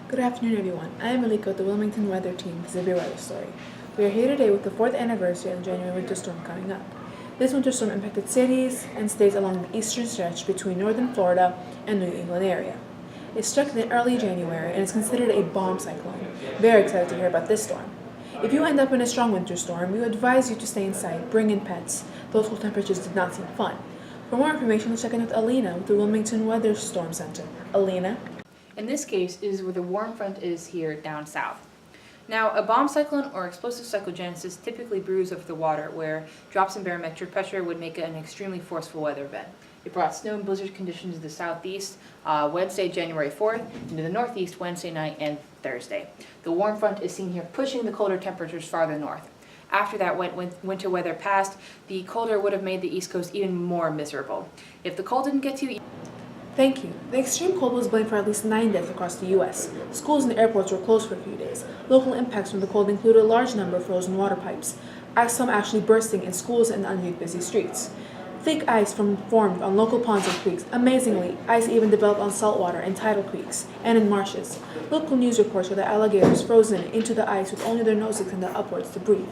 Good afternoon, everyone. I am Malika with the Wilmington Weather Team, Severe Weather Story. We are here today with the 4th anniversary of the January winter storm coming up. This winter storm impacted cities and states along the eastern stretch between northern Florida and New England area. It struck in early January and is considered a bomb cyclone. Very excited to hear about this storm. If you end up in a strong winter storm, we advise you to stay inside, bring in pets. Those cold temperatures did not seem fun. For more information, let's check in with Alina with the Wilmington Weather Storm Center. Alina? In this case, is where the warm front is here down south. Now, a bomb cyclone or explosive cyclogenesis typically brews over the water, where drops in barometric pressure would make it an extremely forceful weather event. It brought snow and blizzard conditions to the southeast Wednesday, January 4th, and to the northeast Wednesday night and Thursday. The warm front is seen here pushing the colder temperatures farther north. After that winter weather passed, the colder would have made the East Coast even more miserable. If the cold didn't get to you, Thank you. The extreme cold was blamed for at least 9 deaths across the U.S. Schools and airports were closed for a few days. Local impacts from the cold included a large number of frozen water pipes, some actually bursting in schools and underneath busy streets. Thick ice formed on local ponds and creeks. Amazingly, ice even developed on saltwater and tidal creeks and in marshes. Local news reports show that alligators frozen into the ice with only their noses extended upwards to breathe.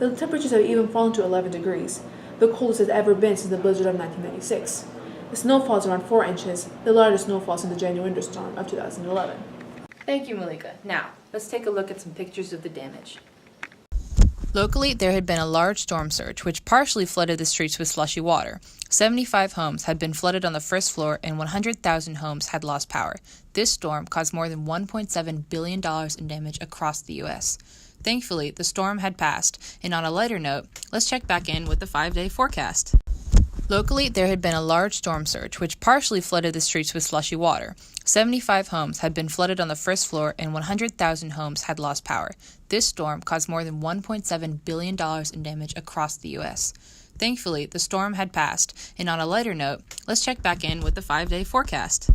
The temperatures have even fallen to 11 degrees, the coldest it has ever been since the blizzard of 1996. The snowfall is around 4 inches, the largest snowfall since the January winter storm of 2011. Thank you, Malika. Now, let's take a look at some pictures of the damage. Locally, there had been a large storm surge, which partially flooded the streets with slushy water. 75 homes had been flooded on the first floor, and 100,000 homes had lost power. This storm caused more than $1.7 billion in damage across the U.S. Thankfully, the storm had passed, and on a lighter note, let's check back in with the 5-day forecast. Locally, there had been a large storm surge, which partially flooded the streets with slushy water. 75 homes had been flooded on the first floor, and 100,000 homes had lost power. This storm caused more than $1.7 billion in damage across the U.S. Thankfully, the storm had passed, and on a lighter note, let's check back in with the 5-day forecast.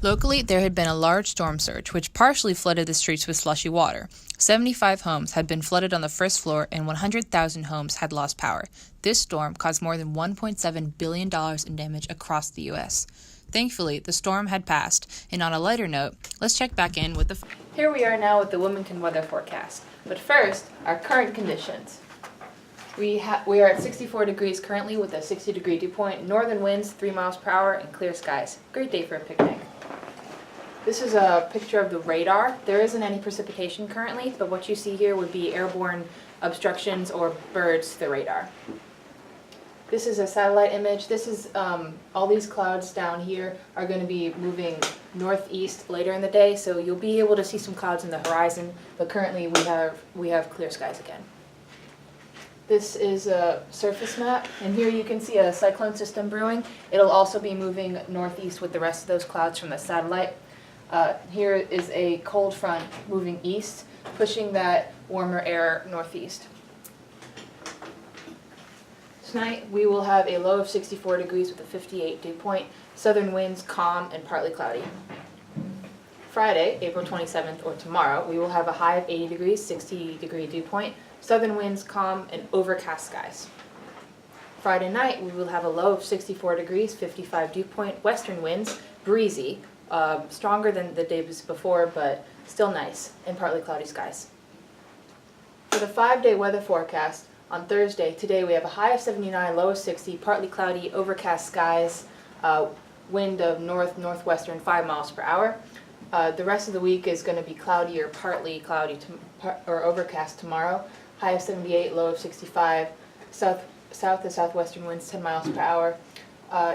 Locally, there had been a large storm surge, which partially flooded the streets with slushy water. 75 homes had been flooded on the first floor, and 100,000 homes had lost power. This storm caused more than $1.7 billion in damage across the U.S. Thankfully, the storm had passed, and on a lighter note, let's check back in with the... Here we are now with the Wilmington weather forecast. But first, our current conditions. We are at 64 degrees currently with a 60-degree dew point, northern winds 3 miles per hour, and clear skies. Great day for a picnic. This is a picture of the radar. There isn't any precipitation currently, but what you see here would be airborne obstructions or birds to the radar. This is a satellite image. This is all these clouds down here are going to be moving northeast later in the day, so you'll be able to see some clouds in the horizon, but currently we have clear skies again. This is a surface map, and here you can see a cyclone system brewing. It'll also be moving northeast with the rest of those clouds from the satellite. Here is a cold front moving east, pushing that warmer air northeast. Tonight we will have a low of 64 degrees with a 58 dew point, southern winds calm and partly cloudy. Friday, April 27th, or tomorrow, we will have a high of 80 degrees, 60-degree dew point, southern winds calm and overcast skies. Friday night we will have a low of 64 degrees, 55 dew point, western winds, breezy, stronger than the days before, but still nice, and partly cloudy skies. For the 5-day weather forecast, on Thursday, today we have a high of 79, low of 60, partly cloudy, overcast skies, wind of northwestern 5 miles per hour. The rest of the week is going to be cloudy or partly cloudy or overcast tomorrow, high of 78, low of 65, south to southwestern winds 10 miles per hour.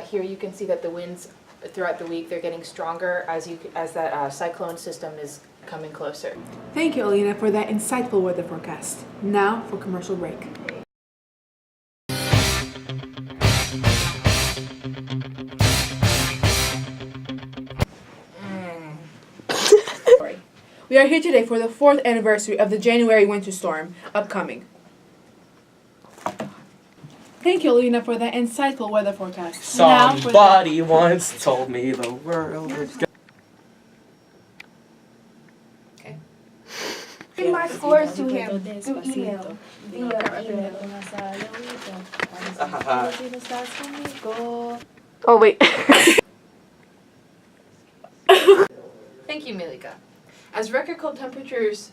Here you can see that the winds throughout the week, they're getting stronger as that cyclone system is coming closer. Thank you, Alina, for that insightful weather forecast. Now for commercial break. We are here today for the 4th anniversary of the January winter storm upcoming. Thank you, Alina, for that insightful weather forecast. Somebody once told me the world was good. Okay. Send my scores to him through email. Oh, wait. Thank you, Malika. As record cold temperatures